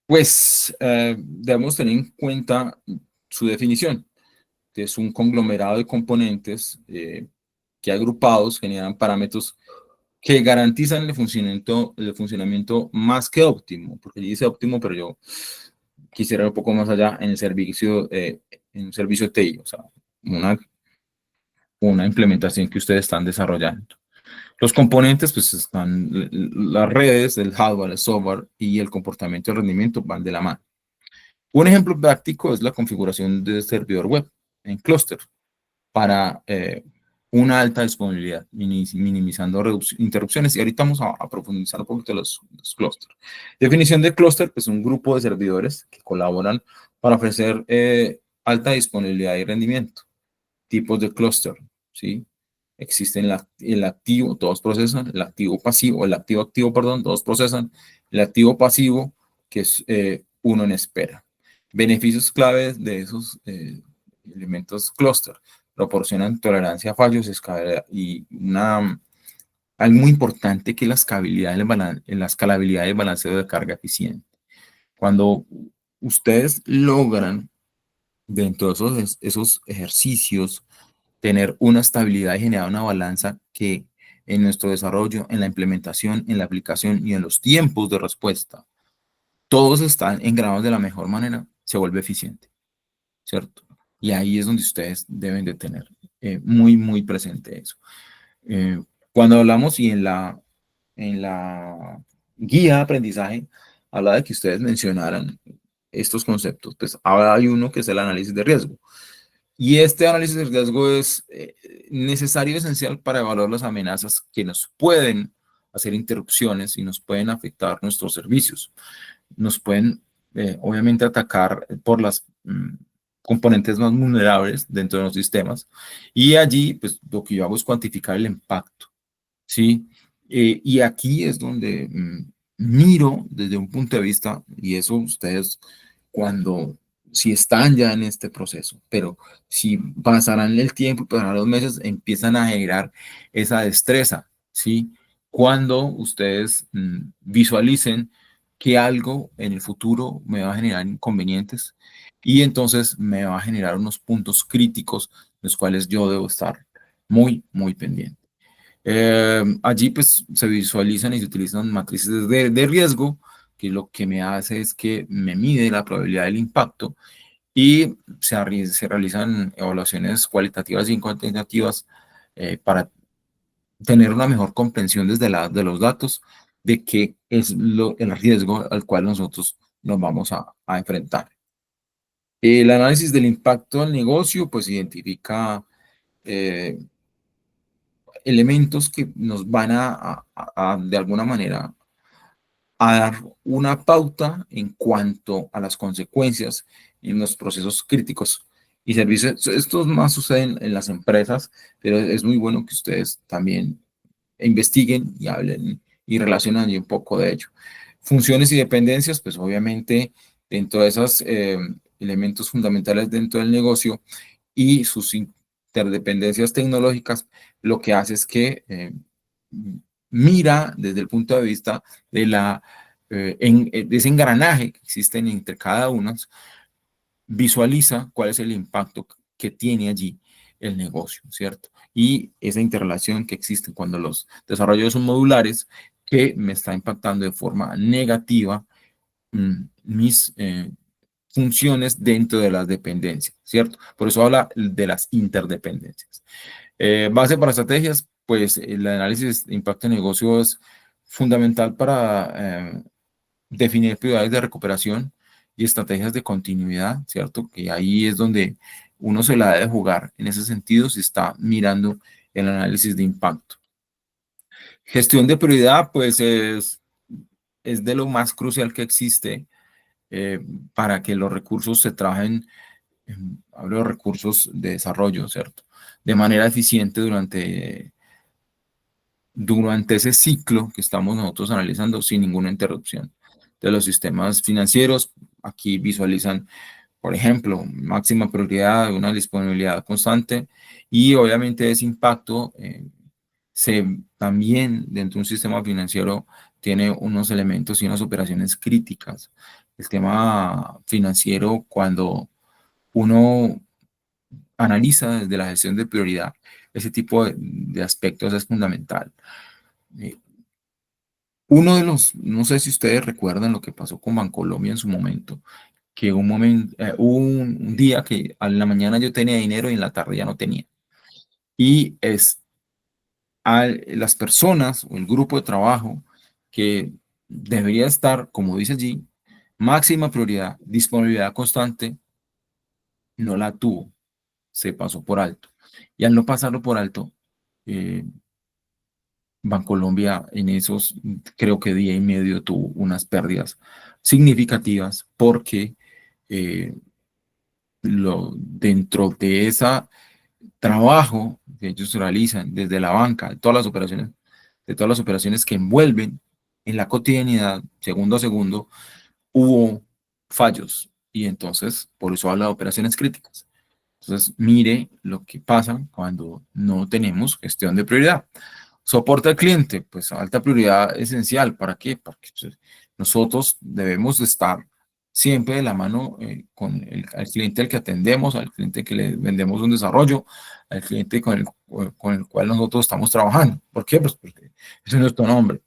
pues debemos tener en cuenta su definición, que es un conglomerado de componentes que agrupados generan parámetros que garantizan el funcionamiento más que óptimo, porque dice óptimo, pero yo quisiera ir un poco más allá en un servicio TI, o sea, una, una implementación que ustedes están desarrollando. Los componentes, pues están las redes, el hardware, el software y el comportamiento y el rendimiento van de la mano. Un ejemplo práctico es la configuración de servidor web en clúster para una alta disponibilidad, minimizando interrupciones. Y ahorita vamos a profundizar un poquito los clústeres. Definición de clúster, pues un grupo de servidores que colaboran para ofrecer alta disponibilidad y rendimiento. Tipos de clúster, ¿sí? Existen el activo, todos procesan, el activo pasivo, el activo activo, perdón, todos procesan, el activo pasivo, que es uno en espera. Beneficios claves de esos elementos clúster proporcionan tolerancia a fallos, escalabilidad y algo muy importante que es la escalabilidad y el balanceo de carga eficiente. Cuando ustedes logran dentro de esos ejercicios tener una estabilidad y generar una balanza que en nuestro desarrollo, en la implementación, en la aplicación y en los tiempos de respuesta, todos están engranados de la mejor manera, se vuelve eficiente, ¿cierto? Y ahí es donde ustedes deben de tener muy, muy presente eso. Cuando hablamos y en la guía de aprendizaje, habla de que ustedes mencionaran estos conceptos. Pues ahora hay uno que es el análisis de riesgo. Y este análisis de riesgo es necesario y esencial para evaluar las amenazas que nos pueden hacer interrupciones y nos pueden afectar nuestros servicios. Nos pueden, obviamente, atacar por las componentes más vulnerables dentro de los sistemas. Y allí, pues, lo que yo hago es cuantificar el impacto, ¿sí? Y aquí es donde miro desde un punto de vista, y eso ustedes si están ya en este proceso, pero si pasarán el tiempo, pasarán los meses, empiezan a generar esa destreza, ¿sí? Cuando ustedes visualicen que algo en el futuro me va a generar inconvenientes y entonces me va a generar unos puntos críticos, los cuales yo debo estar muy, muy pendiente. Allí pues se visualizan y se utilizan matrices de riesgo, que lo que me hace es que me mide la probabilidad del impacto y se realizan evaluaciones cualitativas y cuantitativas para tener una mejor comprensión de los datos de qué es el riesgo al cual nosotros nos vamos a enfrentar. El análisis del impacto al negocio pues identifica eh, elementos que nos van de alguna manera, a dar una pauta en cuanto a las consecuencias en los procesos críticos y servicios. Esto más sucede en las empresas, pero es muy bueno que ustedes también investiguen y hablen y relacionen un poco de ello. Funciones y dependencias, pues obviamente dentro de esos elementos fundamentales dentro del negocio y sus interdependencias tecnológicas, lo que hace es que mira desde el punto de vista de ese engranaje que existe entre cada uno, visualiza cuál es el impacto que tiene allí el negocio, ¿cierto? Y esa interrelación que existe cuando los desarrollos son modulares, que me está impactando de forma negativa mis funciones dentro de las dependencias, ¿cierto? Por eso habla de las interdependencias. Base para estrategias, pues el análisis de impacto de negocio es fundamental para definir prioridades de recuperación y estrategias de continuidad, ¿cierto? Que ahí es donde uno se la debe jugar en ese sentido si está mirando el análisis de impacto. Gestión de prioridad, pues es de lo más crucial que existe para que los recursos se trabajen, hablo de recursos de desarrollo, ¿cierto? De manera eficiente durante ese ciclo que estamos nosotros analizando sin ninguna interrupción de los sistemas financieros. Aquí visualizan, por ejemplo, máxima prioridad, una disponibilidad constante y obviamente ese impacto también dentro de un sistema financiero tiene unos elementos y unas operaciones críticas. El tema financiero, cuando uno analiza desde la gestión de prioridad, ese tipo de aspectos es fundamental. Uno de los, no sé si ustedes recuerdan lo que pasó con Bancolombia en su momento, que hubo un día que a la mañana yo tenía dinero y en la tarde ya no tenía. Y es a las personas o el grupo de trabajo que debería estar, como dice allí, máxima prioridad, disponibilidad constante, no la tuvo, se pasó por alto. Y al no pasarlo por alto, eh, Bancolombia en esos, creo que día y medio tuvo unas pérdidas significativas porque eh, dentro de ese trabajo que ellos realizan desde la banca, de todas las operaciones que envuelven en la cotidianidad, segundo a segundo, hubo fallos y entonces por eso habla de operaciones críticas. Entonces, mire lo que pasa cuando no tenemos gestión de prioridad. Soporte al cliente, pues alta prioridad esencial. ¿Para qué? Porque pues, nosotros debemos de estar siempre de la mano con al cliente al que atendemos, al cliente que le vendemos un desarrollo, al cliente con el cual nosotros estamos trabajando. ¿Por qué? Pues porque ese es nuestro nombre.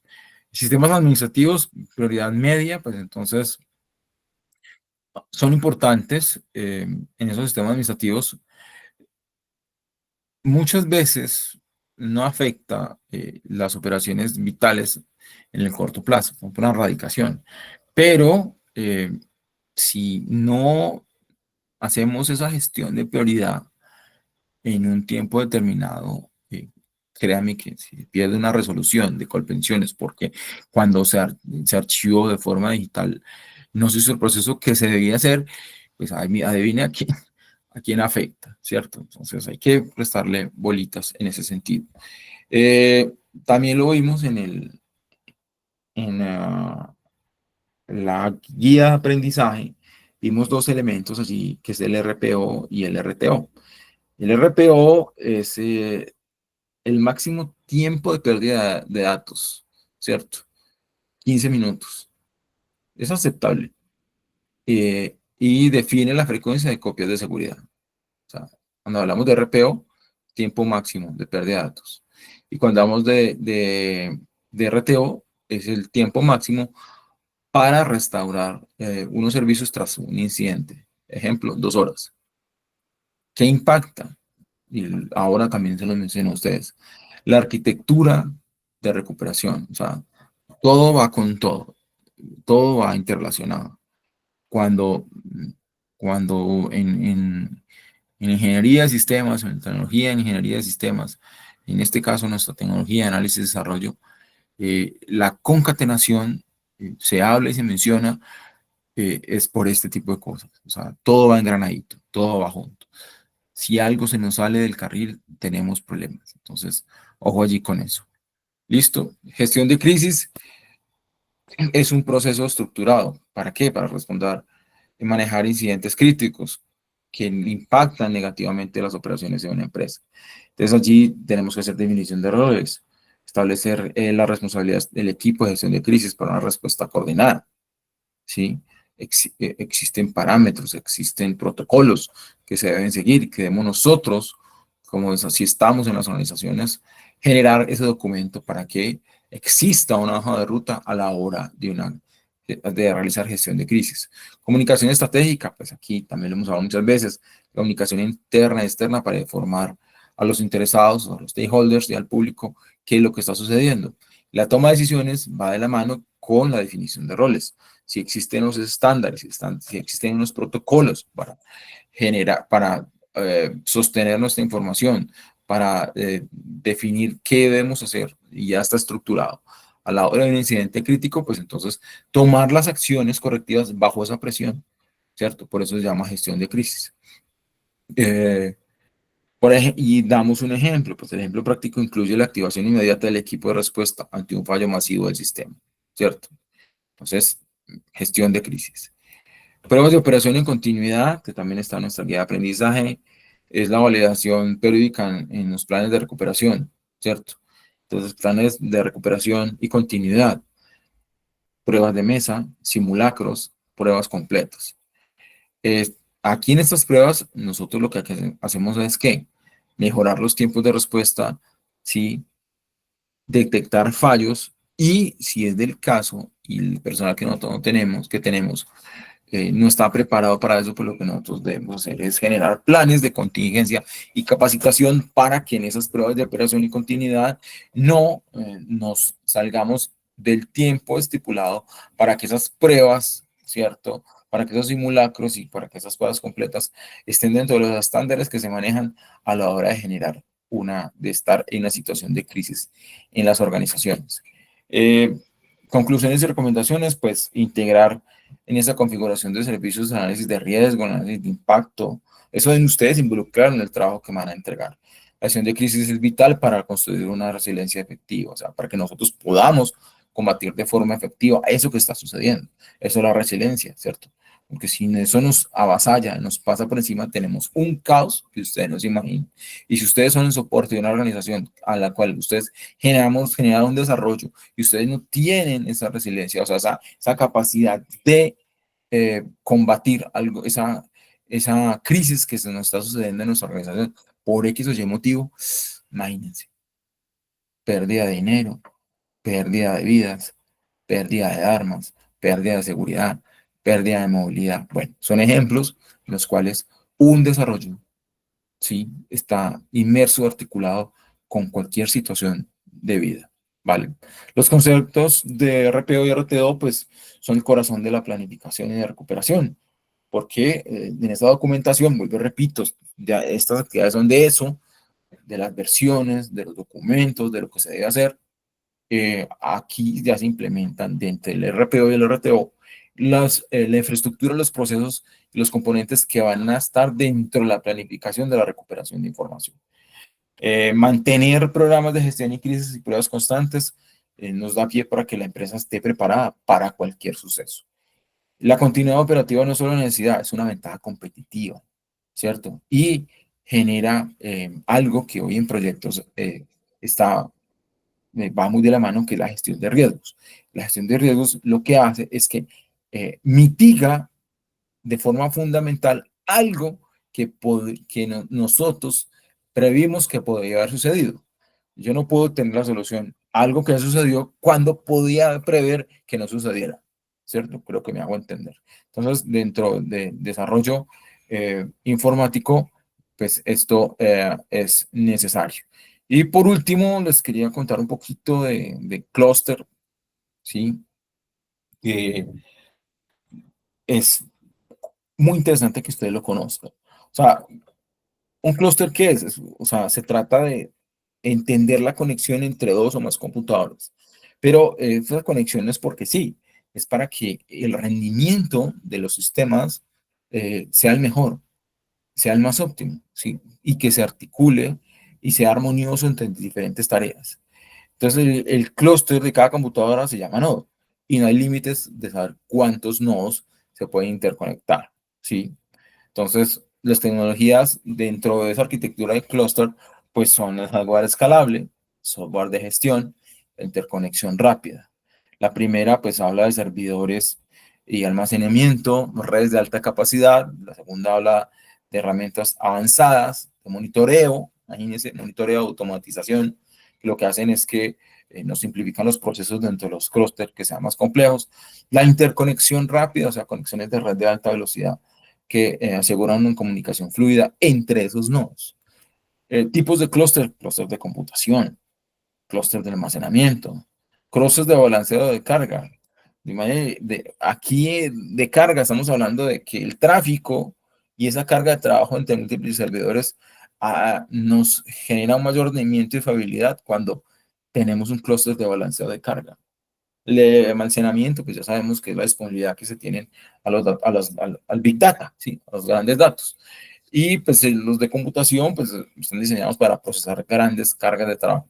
Sistemas administrativos, prioridad media, pues entonces son importantes en esos sistemas administrativos. Muchas veces no afecta las operaciones vitales en el corto plazo, como una erradicación, pero si no hacemos esa gestión de prioridad en un tiempo determinado, créame que si pierde una resolución de Colpensiones, porque cuando se archivó de forma digital, no se hizo el proceso que se debía hacer, pues adivine a quién afecta, ¿cierto? Entonces hay que prestarle bolitas en ese sentido. Eh, También lo vimos en la guía de aprendizaje, vimos dos elementos allí, que es el RPO y el RTO. El RPO es el máximo tiempo de pérdida de datos, ¿cierto? 15 minutos. Es aceptable. Y define la frecuencia de copias de seguridad. O sea, cuando hablamos de RPO, tiempo máximo de pérdida de datos. Y cuando hablamos de RTO, es el tiempo máximo para restaurar unos servicios tras un incidente. Ejemplo, 2 horas. ¿Qué impacta? Y ahora también se lo menciono a ustedes. La arquitectura de recuperación. O sea, todo va con todo. Todo va interrelacionado. Cuando, cuando en ingeniería de sistemas, en tecnología, en ingeniería de sistemas, en este caso nuestra tecnología de análisis y desarrollo, la concatenación se habla y se menciona es por este tipo de cosas. O sea, todo va engranadito, todo va junto. Si algo se nos sale del carril, tenemos problemas. Entonces, ojo allí con eso. ¿Listo? Gestión de crisis es un proceso estructurado. ¿Para qué? Para responder y manejar incidentes críticos que impactan negativamente las operaciones de una empresa. Entonces allí tenemos que hacer definición de roles, establecer la responsabilidad del equipo de gestión de crisis para una respuesta coordinada. ¿Sí? Existen parámetros, existen protocolos que se deben seguir, que debemos nosotros, como es así estamos en las organizaciones, generar ese documento para que exista una hoja de ruta a la hora de realizar gestión de crisis. Comunicación estratégica, pues aquí también lo hemos hablado muchas veces, comunicación interna y externa para informar a los interesados, a los stakeholders y al público qué es lo que está sucediendo. La toma de decisiones va de la mano con la definición de roles. Si existen los estándares, si existen unos protocolos para generar, para sostener nuestra información, para definir qué debemos hacer y ya está estructurado. A la hora de un incidente crítico, pues entonces tomar las acciones correctivas bajo esa presión, ¿cierto? Por eso se llama gestión de crisis. Y damos un ejemplo, pues el ejemplo práctico incluye la activación inmediata del equipo de respuesta ante un fallo masivo del sistema, ¿cierto? Entonces, gestión de crisis. Pruebas de operación en continuidad, que también está en nuestra guía de aprendizaje, es la validación periódica en los planes de recuperación, ¿cierto? Entonces, planes de recuperación y continuidad, pruebas de mesa, simulacros, pruebas completas. Aquí en estas pruebas, nosotros lo que hacemos es que mejorar los tiempos de respuesta, ¿sí? Detectar fallos y, si es del caso, y el personal que nosotros no tenemos, no está preparado para eso, pues lo que nosotros debemos hacer es generar planes de contingencia y capacitación para que en esas pruebas de operación y continuidad no nos salgamos del tiempo estipulado para que esas pruebas, ¿cierto? Para que esos simulacros y para que esas pruebas completas estén dentro de los estándares que se manejan a la hora de estar en una situación de crisis en las organizaciones. Conclusiones y recomendaciones, pues integrar en esa configuración de servicios de análisis de riesgo, análisis de impacto. Eso deben ustedes involucrar en el trabajo que van a entregar. La acción de crisis es vital para construir una resiliencia efectiva, o sea, para que nosotros podamos combatir de forma efectiva eso que está sucediendo. Eso es la resiliencia, ¿cierto? porque si eso nos avasalla, nos pasa por encima, tenemos un caos que ustedes no se imaginan. Y si ustedes son el soporte de una organización a la cual ustedes generan un desarrollo y ustedes no tienen esa resiliencia, o sea, esa capacidad de combatir algo, esa crisis que se nos está sucediendo en nuestra organización por X o Y motivo, imagínense, pérdida de dinero, pérdida de vidas, pérdida de armas, pérdida de seguridad, pérdida de movilidad. Bueno, son ejemplos en los cuales un desarrollo, ¿sí?, está inmerso, articulado con cualquier situación de vida, ¿vale? Los conceptos de RPO y RTO, pues, son el corazón de la planificación y de recuperación, porque en esta documentación, vuelvo y repito, ya estas actividades son de eso, de las versiones, de los documentos, de lo que se debe hacer. Aquí ya se implementan dentro del RPO y el RTO la infraestructura, los procesos y los componentes que van a estar dentro de la planificación de la recuperación de información. Mantener programas de gestión y crisis y pruebas constantes nos da pie para que la empresa esté preparada para cualquier suceso. La continuidad operativa no es solo una necesidad, es una ventaja competitiva, ¿cierto? Y genera algo que hoy en proyectos está va muy de la mano, que es la gestión de riesgos. La gestión de riesgos lo que hace es que mitiga de forma fundamental algo que nosotros previmos que podría haber sucedido. Yo no puedo tener la solución a algo que sucedió cuando podía prever que no sucediera, ¿cierto? Creo que me hago entender. Entonces, dentro de desarrollo informático, pues esto es necesario. Y por último, les quería contar un poquito de clúster, ¿sí? Que es muy interesante que ustedes lo conozcan. O sea, ¿un clúster qué es? O sea, se trata de entender la conexión entre dos o más computadores. Pero esa conexión no es porque sí, es para que el rendimiento de los sistemas sea el mejor, sea el más óptimo, ¿sí? Y que se articule y sea armonioso entre diferentes tareas. Entonces, el clúster de cada computadora se llama nodo y no hay límites de saber cuántos nodos se pueden interconectar, ¿sí? Entonces, las tecnologías dentro de esa arquitectura de clúster, pues son el hardware escalable, software de gestión, interconexión rápida. La primera, pues habla de servidores y almacenamiento, redes de alta capacidad. La segunda habla de herramientas avanzadas, de monitoreo, imagínense, monitoreo, automatización. Lo que hacen es que nos simplifican los procesos dentro de los clústeres que sean más complejos. La interconexión rápida, o sea, conexiones de red de alta velocidad que aseguran una comunicación fluida entre esos nodos. Tipos de clúster de computación, clúster de almacenamiento, clústeres de balanceo de carga. Aquí de carga estamos hablando de que el tráfico y esa carga de trabajo entre múltiples servidores nos genera un mayor rendimiento y fiabilidad cuando tenemos un clúster de balanceo de carga. El almacenamiento, pues ya sabemos que es la disponibilidad que se tienen al Big Data, ¿sí?, a los grandes datos. Y pues los de computación, pues están diseñados para procesar grandes cargas de trabajo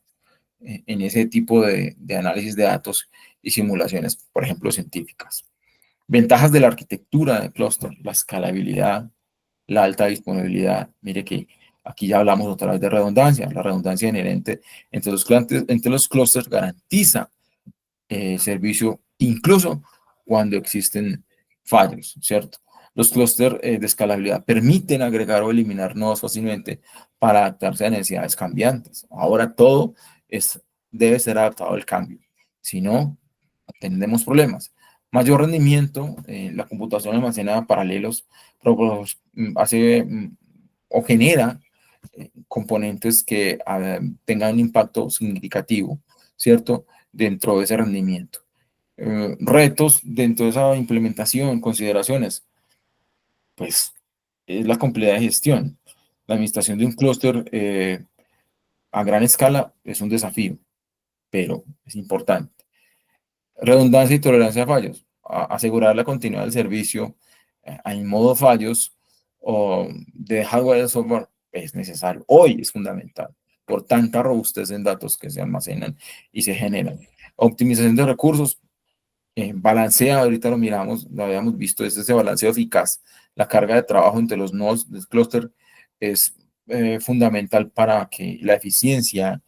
en ese tipo de análisis de datos y simulaciones, por ejemplo, científicas. Ventajas de la arquitectura de clúster: la escalabilidad, la alta disponibilidad. Mire que aquí ya hablamos otra vez de redundancia. La redundancia inherente entre los clústeres garantiza servicio incluso cuando existen fallos, ¿cierto? Los clústeres de escalabilidad permiten agregar o eliminar nodos fácilmente para adaptarse a necesidades cambiantes. Ahora todo debe ser adaptado al cambio. Si no, tendremos problemas. Mayor rendimiento, la computación almacenada paralelos hace o genera componentes que tengan un impacto significativo, ¿cierto?, dentro de ese rendimiento. Retos dentro de esa implementación, consideraciones, pues es la complejidad de gestión. La administración de un clúster a gran escala es un desafío, pero es importante. Redundancia y tolerancia a fallos. Asegurar la continuidad del servicio en modo fallos o de hardware y software es necesario. Hoy es fundamental por tanta robustez en datos que se almacenan y se generan. Optimización de recursos. balancea, ahorita lo miramos, lo habíamos visto, es ese balanceo eficaz. La carga de trabajo entre los nodos del clúster es fundamental para que la eficiencia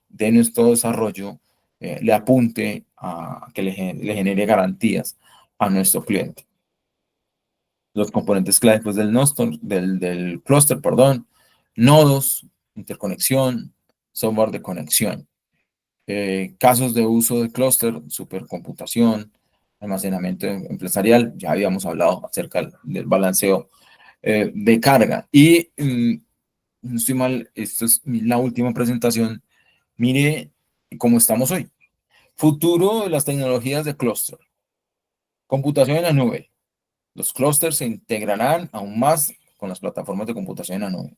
de nuestro desarrollo le apunte a que le genere garantías a nuestro cliente. Los componentes clave pues, del clúster, perdón, nodos, interconexión, software de conexión. Casos de uso de clúster, supercomputación, almacenamiento empresarial, ya habíamos hablado acerca del balanceo de carga. Y no estoy mal, esta es la última presentación. Mire cómo estamos hoy. Futuro de las tecnologías de clúster. Computación en la nube. Los clústeres se integrarán aún más con las plataformas de computación en la nube.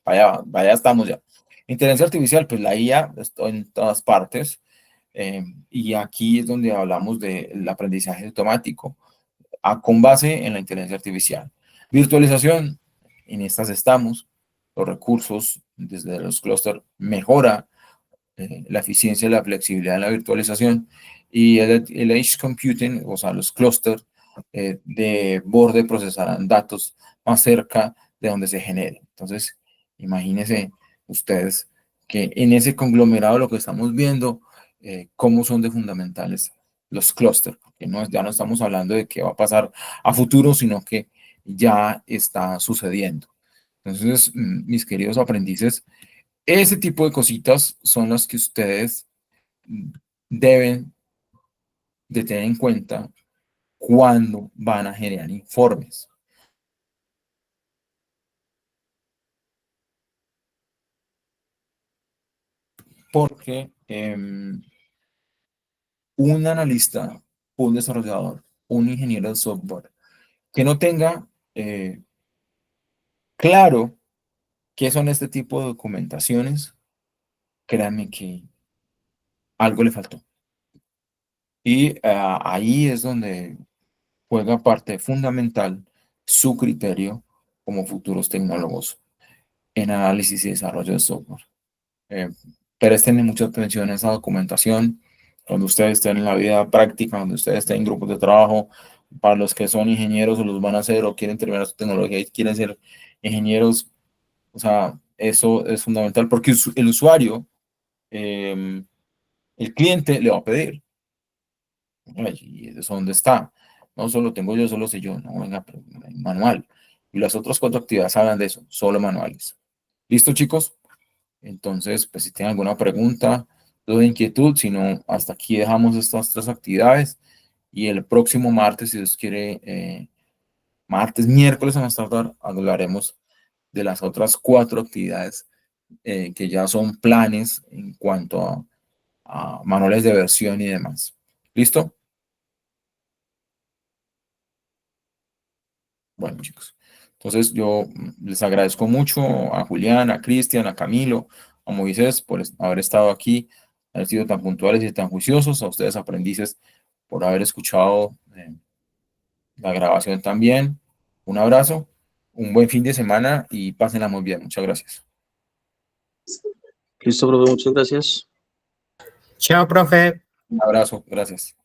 Vaya estamos ya. Inteligencia artificial, pues la IA está en todas partes. Y aquí es donde hablamos del aprendizaje automático con base en la inteligencia artificial. Virtualización, en estas estamos. Los recursos desde los clústeres mejora la eficiencia y la flexibilidad en la virtualización. Y el Edge Computing, o sea, los clústeres de borde procesarán datos más cerca de donde se genere. Entonces, imagínense ustedes que en ese conglomerado lo que estamos viendo, cómo son de fundamentales los clústeres, porque ya no estamos hablando de qué va a pasar a futuro, sino que ya está sucediendo. Entonces, mis queridos aprendices, ese tipo de cositas son las que ustedes deben de tener en cuenta cuando van a generar informes. Porque un analista, un desarrollador, un ingeniero de software que no tenga claro qué son este tipo de documentaciones, créanme que algo le faltó. Y ahí es donde juega parte fundamental su criterio como futuros tecnólogos en análisis y desarrollo de software. Presten mucha atención a esa documentación cuando ustedes estén en la vida práctica, cuando ustedes estén en grupos de trabajo, para los que son ingenieros o los van a hacer o quieren terminar su tecnología y quieren ser ingenieros, o sea, eso es fundamental porque el usuario, el cliente le va a pedir. ¿Y eso dónde está? No solo tengo yo, solo sé yo. No, venga, pero manual. Y las otras 4 actividades hablan de eso, solo manuales. ¿Listo, chicos? Entonces, pues si tienen alguna pregunta, duda, inquietud, si no, hasta aquí dejamos estas 3 actividades. Y el próximo martes, si Dios quiere, martes, miércoles a más tardar, hablaremos de las otras 4 actividades que ya son planes en cuanto a manuales de versión y demás. ¿Listo? Bueno, chicos. Entonces, yo les agradezco mucho a Julián, a Cristian, a Camilo, a Moisés por haber estado aquí, haber sido tan puntuales y tan juiciosos, a ustedes aprendices por haber escuchado la grabación también. Un abrazo, un buen fin de semana y pásenla muy bien. Muchas gracias. Listo, profe, muchas gracias. Chao, profe. Un abrazo, gracias.